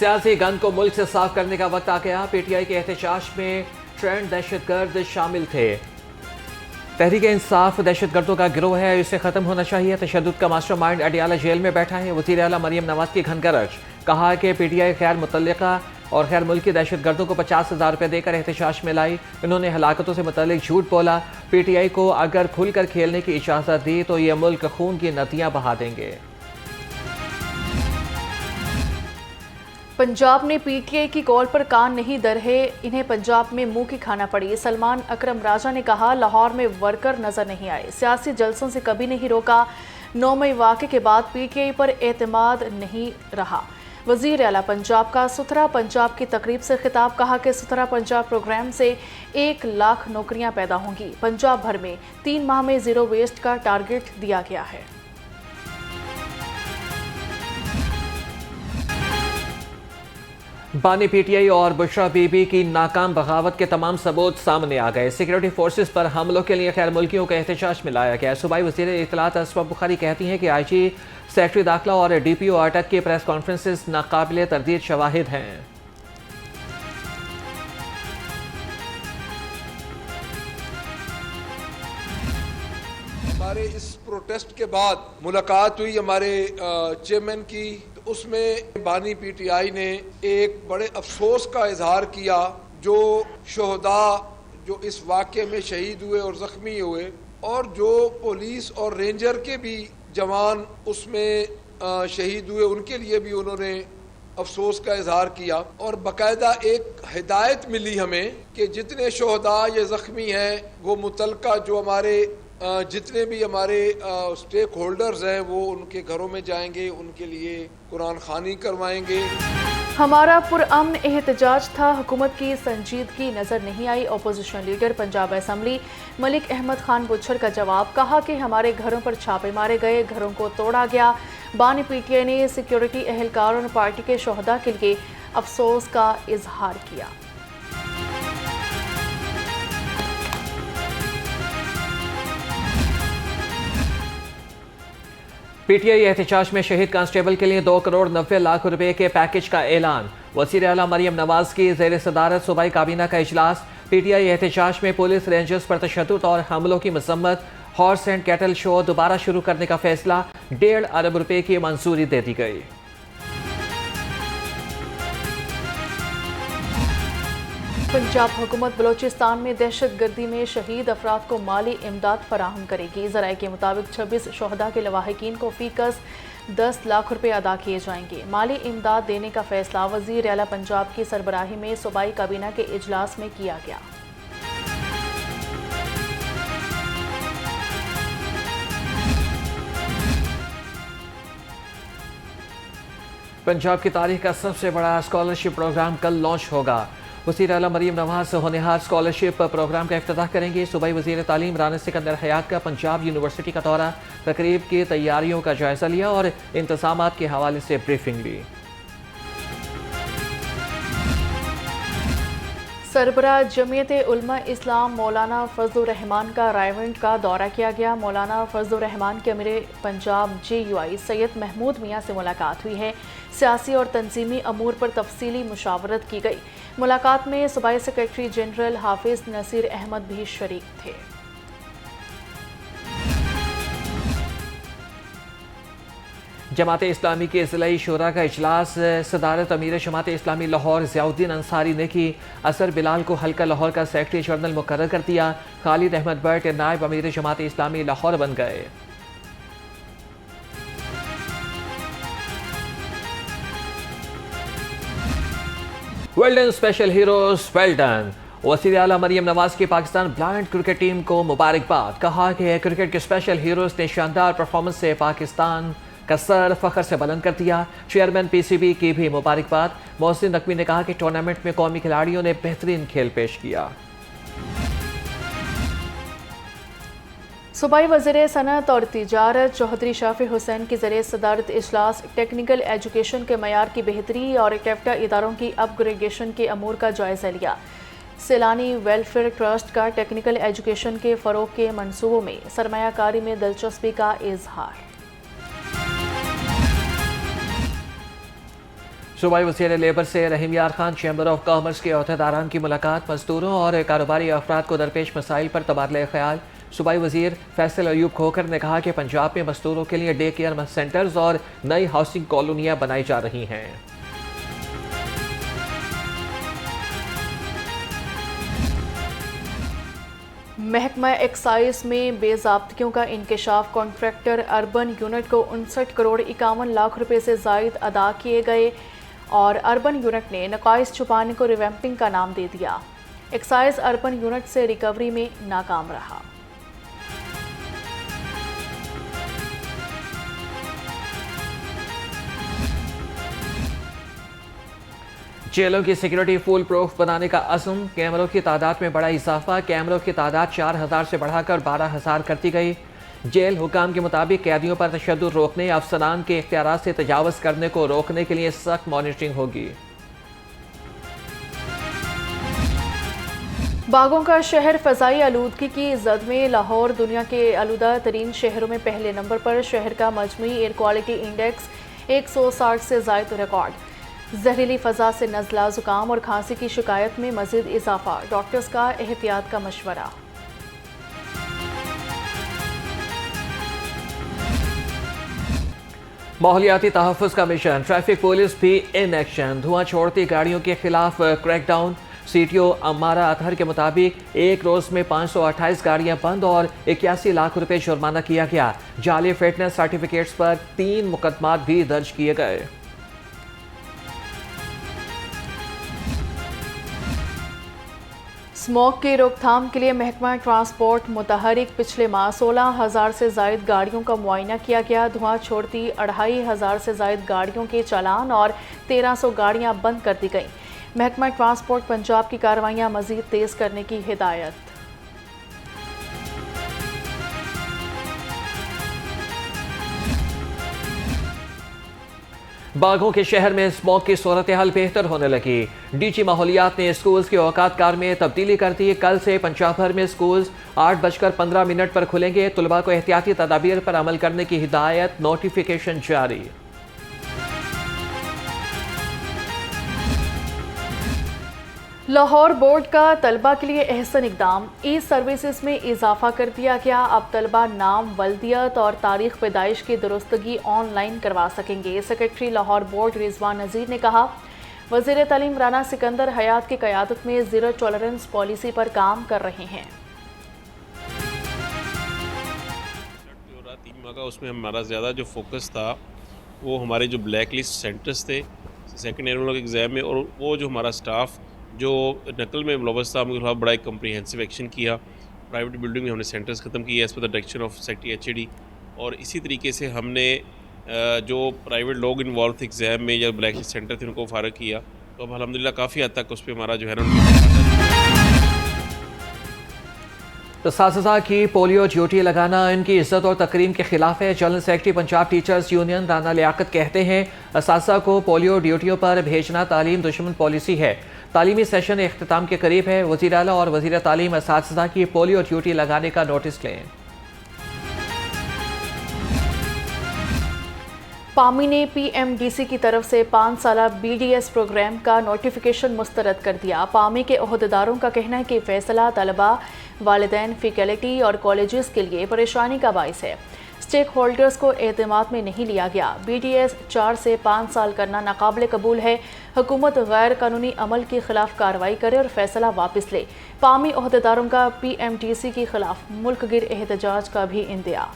सियासी गंद को मुल्क से साफ करने का वक्त आ गया। पीटीआई के एहतजाज में ट्रेंड दहशतगर्द शामिल थे। तहरीक इंसाफ दहशतगर्दों का गिरोह है, इसे खत्म होना चाहिए। तशद्दुद का मास्टरमाइंड अडियाला जेल में बैठा है। वज़ीर आला मरियम नवाज की घनगरज, कहा कि पीटीआई गैर मुतल्लिका और गैर मुल्की दहशतगर्दों को 50,000 रुपये देकर एहतजाज में लाई। इन्होंने हलाकतों से मुतल्लिक झूठ बोला। पीटीआई को अगर खुलकर खेलने की इजाज़त दी तो ये मुल्क खून की नदियाँ बहा देंगे। पंजाब ने पीटीआई की कॉल पर कान नहीं धर है, इन्हें पंजाब में मुंह की खाना पड़ी। सलमान अकरम राजा ने कहा, लाहौर में वर्कर नजर नहीं आए, सियासी जलसों से कभी नहीं रोका। 9 मई वाक़े के बाद पीटीआई पर एतमाद नहीं रहा। वज़ीर आला पंजाब का सुथरा पंजाब की तकरीब से खिताब, कहा कि सुथरा पंजाब प्रोग्राम से 1 लाख नौकरियां पैदा होंगी। पंजाब भर में 3 माह में ज़ीरो वेस्ट का टारगेट दिया गया है। बानी पीटीआई और बुशरा बीबी की नाकाम बगावत के तमाम सबूत सामने आ गए। सिक्योरिटी फोर्सेस पर हमलों के लिए गैर मुल्कियों को एहतजाज में लाया गया। सूबाई वज़ीर इत्तलात असमा बुखारी कहती हैं कि आईजी, सेक्रेटरी दाखिला और डीपीओ अटक की प्रेस कॉन्फ्रेंसेस नाकाबिले तरदीद शवाहिद हैं। हमारे इस प्रोटेस्ट के बाद मुलाकात हुई हमारे चेयरमैन की, उसमें बानी पीटीआई ने एक बड़े अफसोस का इजहार किया जो शोहदा जो इस वाक़े में शहीद हुए और ज़ख्मी हुए, और जो पुलिस और रेंजर के भी जवान उसमें शहीद हुए, उनके लिए भी उन्होंने अफसोस का इजहार किया। और बाकायदा एक हिदायत मिली हमें कि जितने शोहदा या ज़ख्मी हैं वो मुतलका जो हमारे जितने भी हमारे स्टेक होल्डर्स हैं वो उनके घरों में जाएंगे, उनके लिए कुरान खानी करवाएंगे। हमारा पुरअमन एहतजाज था, हुकूमत की संजीदगी नजर नहीं आई। Opposition leader Punjab assembly Malik Ahmad Khan Bhachar का जवाब, कहा कि हमारे घरों पर छापे मारे गए, घरों को तोड़ा गया। बानी पीटीआई ने सिक्योरिटी एहलकारों और पार्टी के शोहदा के लिए अफसोस का इजहार किया। पीटीआई एहतजाज में शहीद कांस्टेबल के लिए 2 करोड़ 90 लाख रुपए के पैकेज का ऐलान। वज़ीर आला मरियम नवाज की ज़ेर सदारत सूबाई काबीना का इजलास। पीटीआई एहतजाज में पुलिस रेंजर्स पर तशद्दुद और हमलों की मजम्मत। हॉर्स एंड कैटल शो दोबारा शुरू करने का फैसला। 1.5 अरब रुपए की मंजूरी दे दी गई। पंजाब हुकूमत बलोचिस्तान में दहशतगर्दी में शहीद अफराद को माली इमदाद फराहम करेगी। ज़राए के मुताबिक 26 शोहदा के लवाहिकीन को फ़ीकस 10 लाख रुपए अदा किए जाएंगे। माली इमदाद देने का फैसला वज़ीर आला पंजाब की सरबराही में सूबाई काबीना के इजलास में किया गया। पंजाब की तारीख का सबसे बड़ा स्कॉलरशिप प्रोग्राम कल लॉन्च होगा। वज़ीर आला मरियम नवाज होनहार स्कॉलरशिप प्रोग्राम का इफ्तिताह करेंगे। सूबाई वज़ीर तालीम राना सिकंदर हयात का पंजाब यूनिवर्सिटी का दौरा, तकरीब की तैयारियों का जायजा लिया और इंतज़ामात के हवाले से ब्रीफिंग ली। सरबराह जमीयत उलमा इस्लाम मौलाना फजलुर रहमान का रायवंड का दौरा किया गया। मौलाना फजलुर रहमान के अमीर पंजाब JUI सैयद महमूद मियाँ से मुलाकात हुई है। सियासी और तंजीमी अमूर पर तफसीली मुशावरत की गई। मुलाकात में सूबाई सेक्रेटरी जनरल हाफिज नसीर अहमद भी शरीक थे। जमात इस्लामी के ज़िलाई शूरा का इजलास, सदारत अमीर जमात इस्लामी लाहौर ज़ियाउद्दीन अंसारी ने की। असर बिलाल को हल्का लाहौर का सेक्रेटरी जनरल मुकर्रर कर दिया। खालिद अहमद भट्ट नायब अमीर जमात इस्लामी लाहौर बन गए। Well done special heroes well done. वज़ीर आला मरियम नवाज की पाकिस्तान ब्लाइंड क्रिकेट टीम को मुबारकबाद। कहा कि क्रिकेट के स्पेशल हीरोज ने शानदार परफॉर्मेंस से पाकिस्तान का सर फखर से बुलंद कर दिया। चेयरमैन PCB की भी मुबारकबाद। मोहसिन नकवी ने कहा कि टूर्नामेंट में कौमी खिलाड़ियों ने बेहतरीन खेल पेश किया। सूबाई वज़ीर सनअत और तिजारत चौधरी शाफी हुसैन की ज़रिए सदारत इजलास टेक्निकल एजुकेशन के मयार की बेहतरी और कैप्टा इदारों की अपग्रेडेशन के अमूर का जायजा लिया। सैलानी वेलफेयर ट्रस्ट का टेक्निकल एजुकेशन के फ़रोग के मनसूबों में सरमायाकारी में दिलचस्पी का इजहार। सूबाई वज़ीर लेबर से रहीम यार खान चैम्बर ऑफ कॉमर्स के अहदेदारान की मुलाकात, मजदूरों और कारोबारी अफराद को दरपेश मसाइल पर तबादला ख्याल। सूबाई वज़ीर फैसल अयूब खोखर ने कहा कि पंजाब में मजदूरों के लिए डे केयर सेंटर्स और नई हाउसिंग कॉलोनियाँ बनाई जा रही हैं। महकमा एक्साइज में बेज़ाब्तियों का इंकशाफ, कॉन्ट्रैक्टर अर्बन यूनिट को 59 करोड़ 51 लाख रुपए से जायद अदा किए गए और अर्बन यूनिट ने नकाइस छुपाने को रिवैम्पिंग का नाम दे दिया। एक्साइज अर्बन यूनिट से रिकवरी में नाकाम रहा। जेलों की सिक्योरिटी फुल प्रूफ बनाने का अज़्म, कैमरों की तादाद में बड़ा इजाफा, कैमरों की तादाद 4000 से बढ़ाकर 12000 कर दी गई। जेल हुकाम के मुताबिक कैदियों पर तशद्दुद रोकने, अफसरान के इख्तियारात से तजावज़ करने को रोकने के लिए सख्त मॉनिटरिंग होगी। बागों का शहर फ़ज़ाई आलूदगी की जद में, लाहौर दुनिया के आलूदा तरीन शहरों में पहले नंबर पर। शहर का मजमूई एयर क्वालिटी इंडेक्स 160 से ज़ायद रिकॉर्ड। जहरीली फ़ज़ा से नज़ला, ज़ुकाम और खांसी की शिकायत में मज़ीद इजाफा, डॉक्टर्स का एहतियात का मशवरा। माहौलियाती तहफ़्फ़ुज़ का मिशन, ट्रैफिक पुलिस भी इन एक्शन, धुआं छोड़ती गाड़ियों के खिलाफ क्रैकडाउन। CTO अम्मारा अतहर के मुताबिक एक रोज़ में 528 गाड़ियां बंद और 81 लाख रुपए जुर्माना किया गया। जाली फिटनेस सर्टिफिकेट्स पर 3 मुकदमात भी दर्ज किए गए। स्मोक की रोकथाम के लिए महकमा ट्रांसपोर्ट मुतहरिक, पिछले माह 16,000 से जायद गाड़ियों का मुआयना किया गया। धुआं छोड़ती 2,500 से जायद गाड़ियों के चालान और 1300 गाड़ियां बंद कर दी गईं। महकमा ट्रांसपोर्ट पंजाब की कार्रवाइयां मजीद तेज करने की हिदायत। बागों के शहर में स्मोक की सूरत हाल बेहतर होने लगी। DG माहौलियात ने स्कूल्स के औकात कार में तब्दीली कर दी। कल से पंजाब भर में स्कूल्स 8:15 पर खुलेंगे। तुलबा को एहतियाती तदाबीर पर अमल करने की हिदायत, नोटिफिकेशन जारी। लाहौर बोर्ड का तलबा के लिए अहसन इकदाम, ई सर्विसेज में इजाफा कर दिया गया। अब तलबा नाम, वल्दियत और तारीख पैदाइश की दुरुस्तगी ऑनलाइन करवा सकेंगे। सेक्रेटरी लाहौर बोर्ड रिजवान नज़ीर ने कहा, वज़ीर तालीम राना सिकंदर हयात की क़यादत में ज़ीरो टॉलरेंस पॉलिसी पर काम कर रहे हैं। 3 माह का उसमें हमारा ज़्यादा जो फोकस था वो हमारे जो ब्लैक लिस्ट सेंटर्स थे सेकेंड एनुअल एग्ज़ाम में, और वो जो हमारा स्टाफ जो नकल में मुलव्वस था, उनके खिलाफ बड़ा एक कम्प्रीहेंसिव एक्शन किया। प्राइवेट बिल्डिंग में हमने सेंटर्स ख़त्म किए as per the direction of secretary HAD, और इसी तरीके से हमने जो प्राइवेट लोग इन्वॉल्व थे एग्ज़ाम में या ब्लैक लिस्ट सेंटर थे उनको फ़ारग किया। तो अब अल्हम्दुलिल्लाह काफ़ी हद तक उस पर हमारा जो है ना असातिज़ा की पोलियो ड्यूटी लगाना इनकी इज्जत और तकरीम के खिलाफ है। General secretary Punjab teachers union Rana Liaquat कहते हैं, असातिज़ा को पोलियो ड्यूटियों पर भेजना तालीम दुश्मन पॉलिसी है। तालीमी सेशन इख्तिताम के करीब है। वज़ीर आला और वज़ीर तालीम असातिज़ा की पोलियो ड्यूटी लगाने का नोटिस लें। पामी ने PMDC की तरफ से 5 साला BDS प्रोग्राम का नोटिफिकेशन मुस्तरद कर दिया। पामी के ओहदेदारों का कहना है कि फैसला तलबा, वालिदैन, फैकल्टी और कॉलेजेस के लिए परेशानी का बाइस है। स्टेक होल्डर्स को एतमाद में नहीं लिया गया। BDS 4 से 5 साल करना नाकाबिल कबूल है। हुकूमत गैर कानूनी अमल के खिलाफ कार्रवाई करे और फैसला वापस ले। पामी ओहदेदारों का PMDC के खिलाफ मुल्क गिर एहतजाज का भी इंदिया।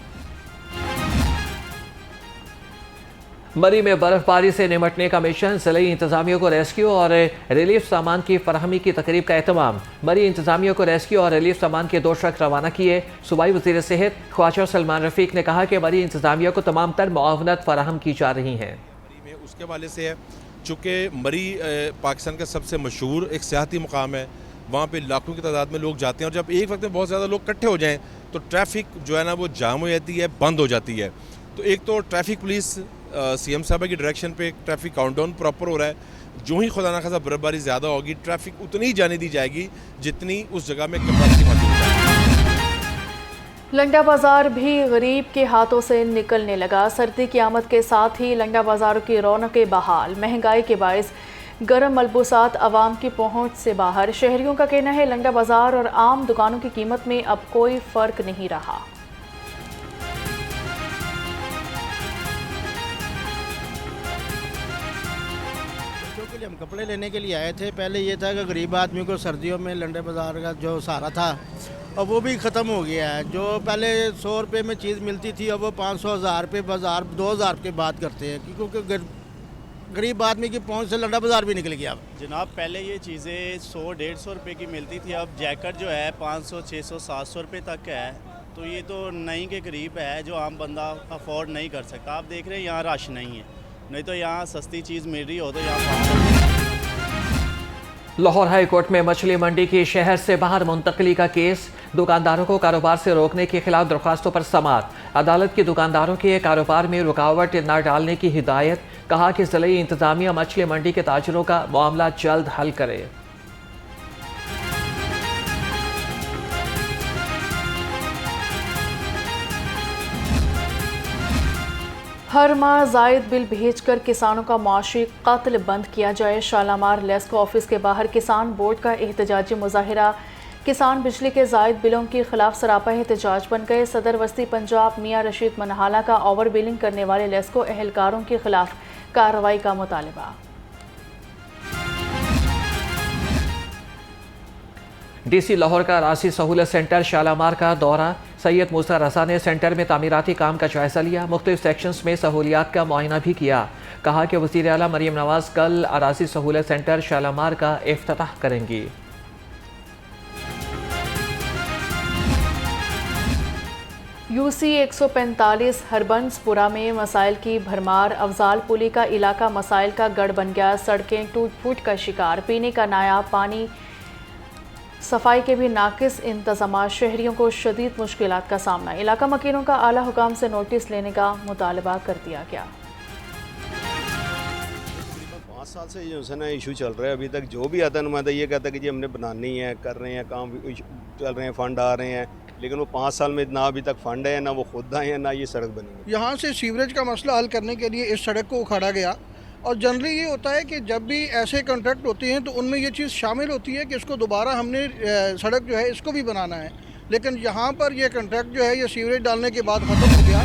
मरी में बर्फबारी से निमटने का मिशन, ज़िले इंतजामियों को रेस्क्यू और रिलीफ सामान की फरहमी की तकरीब का एहतमाम। मरी इंतजामियों को रेस्क्यू और रिलीफ सामान के 2 ट्रक रवाना किए। सूबाई वज़ीर सेहत ख्वाजा सलमान रफ़ीक ने कहा कि मरी इंतजामिया को तमाम तर मुआवनत फराहम की जा रही हैं। मरी में उसके हवाले से है, चूँकि मरी पाकिस्तान का सबसे मशहूर एक सियाहती मुकाम है, वहाँ पे लाखों की तादाद में लोग जाते हैं, और जब एक वक्त में बहुत ज़्यादा लोग इकट्ठे हो जाएँ तो ट्रैफिक जो है ना वो जाम हो जाती है, बंद हो जाती है। तो एक तो ट्रैफिक पुलिस CM साहब की डायरेक्शन पे ट्रैफिक काउंटडाउन प्रॉपर हो रहा है। जो ही खुदा ना खासा बर्फबारी ज़्यादा होगी, ट्रैफिक उतनी ही जाने दी जाएगी जितनी उस जगह में कैपेसिटी मौजूद है। लंडा बाजार भी गरीब के हाथों से निकलने लगा। सर्दी की आमद के साथ ही लंडा बाजारों की रौनकें बहाल। महंगाई के बायस गर्म मलबूसात आवाम की पहुंच से बाहर। शहरियों का कहना है लंडा बाजार और आम दुकानों की कीमत में अब कोई फर्क नहीं रहा। बच्चों के लिए हम कपड़े लेने के लिए आए थे। पहले ये था कि गरीब आदमी को सर्दियों में लंडे बाजार का जो सहारा था अब वो भी ख़त्म हो गया है। जो पहले 100 रुपये में चीज़ मिलती थी अब वो 500 हज़ार रुपये बाजार 2000 की बात करते हैं, क्योंकि गरीब आदमी की पहुंच से लंडा बाजार भी निकल गया। जनाब पहले ये चीज़ें 100-150 रुपये की मिलती थी, अब जैकेट जो है 500, 600, 700 रुपये तक है। तो ये तो नहीं के करीब है, जो आम बंदा अफोर्ड नहीं कर सकता। आप देख रहे हैं यहाँ रश नहीं है, नहीं तो यहाँ सस्ती चीज़ मिल रही हो तो यहाँ। लाहौर हाई कोर्ट में मछली मंडी की शहर से बाहर मुंतकली का केस। दुकानदारों को कारोबार से रोकने के खिलाफ दरख्वास्तों पर समाअत। अदालत की दुकानदारों के कारोबार में रुकावट न डालने की हिदायत। कहा कि ज़िले इंतजामिया मछली मंडी के ताजरों का मामला जल्द हल करे। हर माह जायद बिल भेजकर किसानों का मुआशी कत्ल बंद किया जाए। शालामार लेस्को ऑफिस के बाहर किसान बोर्ड का एहतजाजी मुजाहिरा। किसान बिजली के जायद बिलों के खिलाफ सरापा एहतजाज बन गए। सदर वस्ती पंजाब मियां रशीद मनहाला का ओवर बिलिंग करने वाले लेस्को अहलकारों के खिलाफ कार्रवाई का मुतालबा। डीसी लाहौर का राशि सहूलत सेंटर शालामार का दौरा। सैयद मूसा रजा ने सेंटर में तामीराती काम का जायजा लिया। मुख्तलिफ सेक्शंस में सहूलियात का मुआयना भी किया। कहा कि वज़ीर आला मरीम नवाज कल अराजी सहूलत सेंटर शालामार का इफ्तिताह करेंगी। यूसी 145 हरबंसपुरा में मसाइल की भरमार। अफजाल पुली का इलाका मसाइल का गढ़ बन गया। सड़कें टूट फूट का शिकार। पीने का नायाब पानी, सफाई के भी नाकिस इंतजाम। शहरियों को शदीद मुश्किलात का सामना। इलाका मकीनों का आला हुकाम से नोटिस लेने का मुतालबा कर दिया गया। 5 साल से जो है ना इशू चल रहा है। अभी तक जो भी आता नुमाइंदा ये कहता है कि जी हमने बनानी है, कर रहे हैं, काम चल रहे हैं, फंड आ रहे हैं, लेकिन वो 5 साल में ना अभी तक फंड है, ना वो खुद आए हैं, ना ये सड़क बनी है। यहाँ से सीवरेज का मसला हल करने के लिए इस सड़क को उखाड़ा गया। और जनरली ये होता है कि जब भी ऐसे कॉन्ट्रैक्ट होते हैं तो उनमें ये चीज़ शामिल होती है कि इसको दोबारा हमने सड़क जो है इसको भी बनाना है, लेकिन यहाँ पर ये कॉन्ट्रैक्ट जो है ये सीवरेज डालने के बाद ख़त्म हो गया।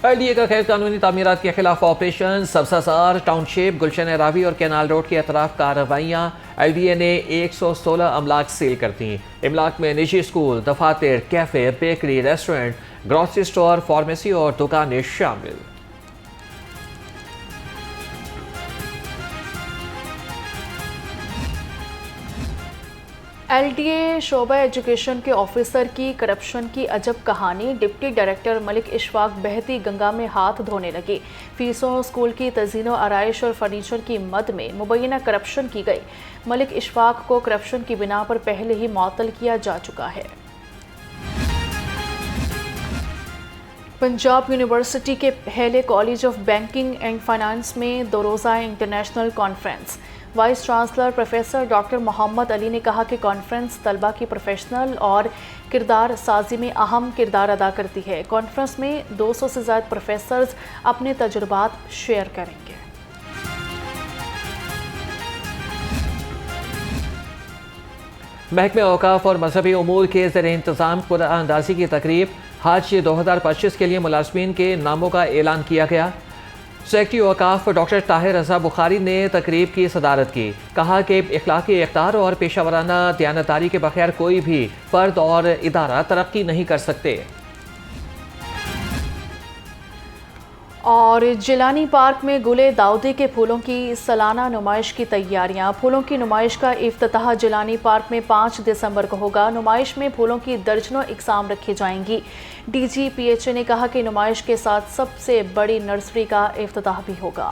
LDA का गैर कानूनी तामीरात के खिलाफ ऑपरेशन। सब्जासार टाउनशिप, गुलशन रावी और कैनाल रोड के अतराफ कार्रवाइयाँ। LDA ने 116 अमलाक सील कर दी। इमलाक में निजी स्कूल, दफातर, cafe, bakery, restaurant, grocery store, pharmacy और दुकानें शामिल। LDA शोबा एजुकेशन के ऑफिसर की करप्शन की अजब कहानी। डिप्टी डायरेक्टर मलिक इशफाक बहती गंगा में हाथ धोने लगे। फीसों, स्कूल की तज़ीनो आराइश और फर्नीचर की मद में मुबैना करप्शन की गई। मलिक इशफाक को करप्शन की बिना पर पहले ही मुअत्तल किया जा चुका है। पंजाब यूनिवर्सिटी के पहले college of banking and finance में 2 रोज़ा international conference. Vice chancellor professor doctor Mohammad Ali ने कहा कि कॉन्फ्रेंस तलबा की प्रोफेशनल और किरदार साजी में अहम किरदार अदा करती है। कॉन्फ्रेंस में 200 से ज़्यादा प्रोफेसर्स अपने तजुर्बात शेयर करेंगे। महकमे औकाफ और मजहबी उमूर के ज़ेर इंतज़ाम कुरानअंदाज़ी की तकरीब। हज 2025 के लिए मुलाज़मीन के नामों का ऐलान किया गया। सेक्रेटरी औकाफ डॉक्टर ताहिर रज़ा बुखारी ने तकरीब की सदारत की। कहा कि इखलाकी इख्तियार और पेशा वराना दयानतदारी के बगैर कोई भी फ़र्द और इदारा तरक्की नहीं कर सकते। और जिलानी पार्क में गुले दाऊदी के फूलों की सालाना नुमाइश की तैयारियां। फूलों की नुमाइश का इफ्तिताह जिलानी पार्क में 5 दिसंबर को होगा। नुमाइश में फूलों की दर्जनों इकसाम रखी जाएंगी। DG PHA ने कहा कि नुमाइश के साथ सबसे बड़ी नर्सरी का इफ्तिताह भी होगा।